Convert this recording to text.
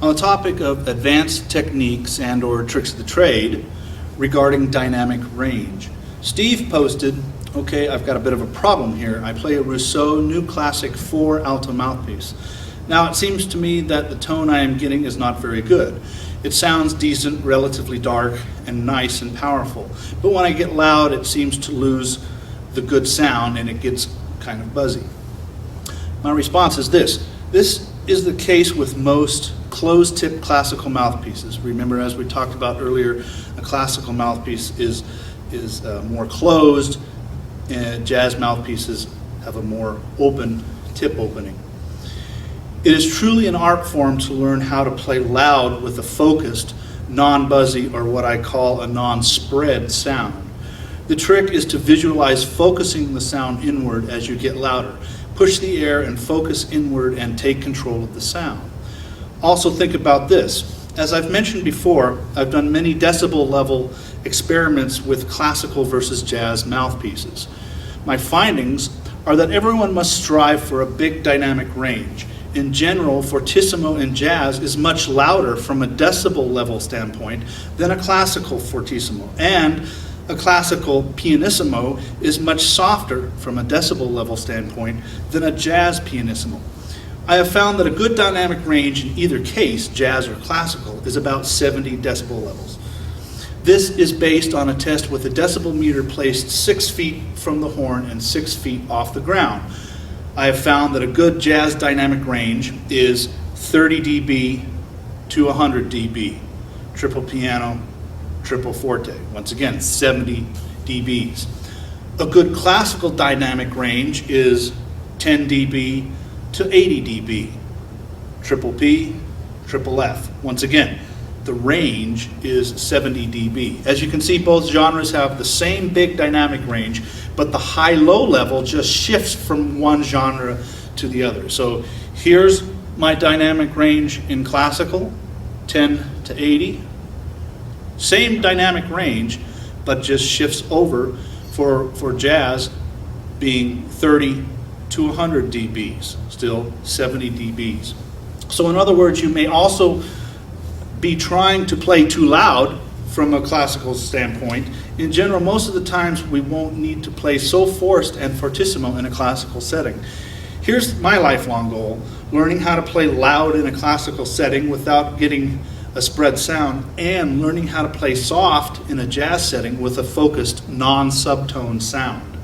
on the topic of advanced techniques and or tricks of the trade regarding dynamic range. Steve posted, okay, I've got a bit of a problem here. I play a Rousseau New Classic 4 alto mouthpiece. Now it seems to me that the tone I am getting is not very good. It sounds decent, relatively dark, and nice and powerful. But when I get loud, it seems to lose the good sound and it gets kind of buzzy. My response is this. This is the case with most closed-tip classical mouthpieces. Remember, as we talked about earlier, a classical mouthpiece is more closed, and jazz mouthpieces have a more open tip opening. It is truly an art form to learn how to play loud with a focused, non-buzzy, or what I call a non-spread sound. The trick is to visualize focusing the sound inward as you get louder. Push the air and focus inward and take control of the sound. Also think about this. As I've mentioned before, I've done many decibel level experiments with classical versus jazz mouthpieces. My findings are that everyone must strive for a big dynamic range. In general, fortissimo in jazz is much louder from a decibel level standpoint than a classical fortissimo, and a classical pianissimo is much softer from a decibel level standpoint than a jazz pianissimo. I have found that a good dynamic range in either case, jazz or classical, is about 70 decibel levels. This is based on a test with a decibel meter placed 6 feet from the horn and 6 feet off the ground. I have found that a good jazz dynamic range is 30 dB to 100 dB, triple piano, triple forte. Once again, 70 dBs. A good classical dynamic range is 10 dB to 80 dB, triple P, triple F. Once again, the range is 70 dB. As you can see, both genres have the same big dynamic range, but the high-low level just shifts from one genre to the other. So here's my dynamic range in classical, 10 to 80. Same dynamic range, but just shifts over for jazz being 30 to 100 dBs, still 70 dBs. So in other words, you may also be trying to play too loud from a classical standpoint. In general, most of the times we won't need to play so forced and fortissimo in a classical setting. Here's my lifelong goal: learning how to play loud in a classical setting without getting a spread sound, and learning how to play soft in a jazz setting with a focused non-subtone sound.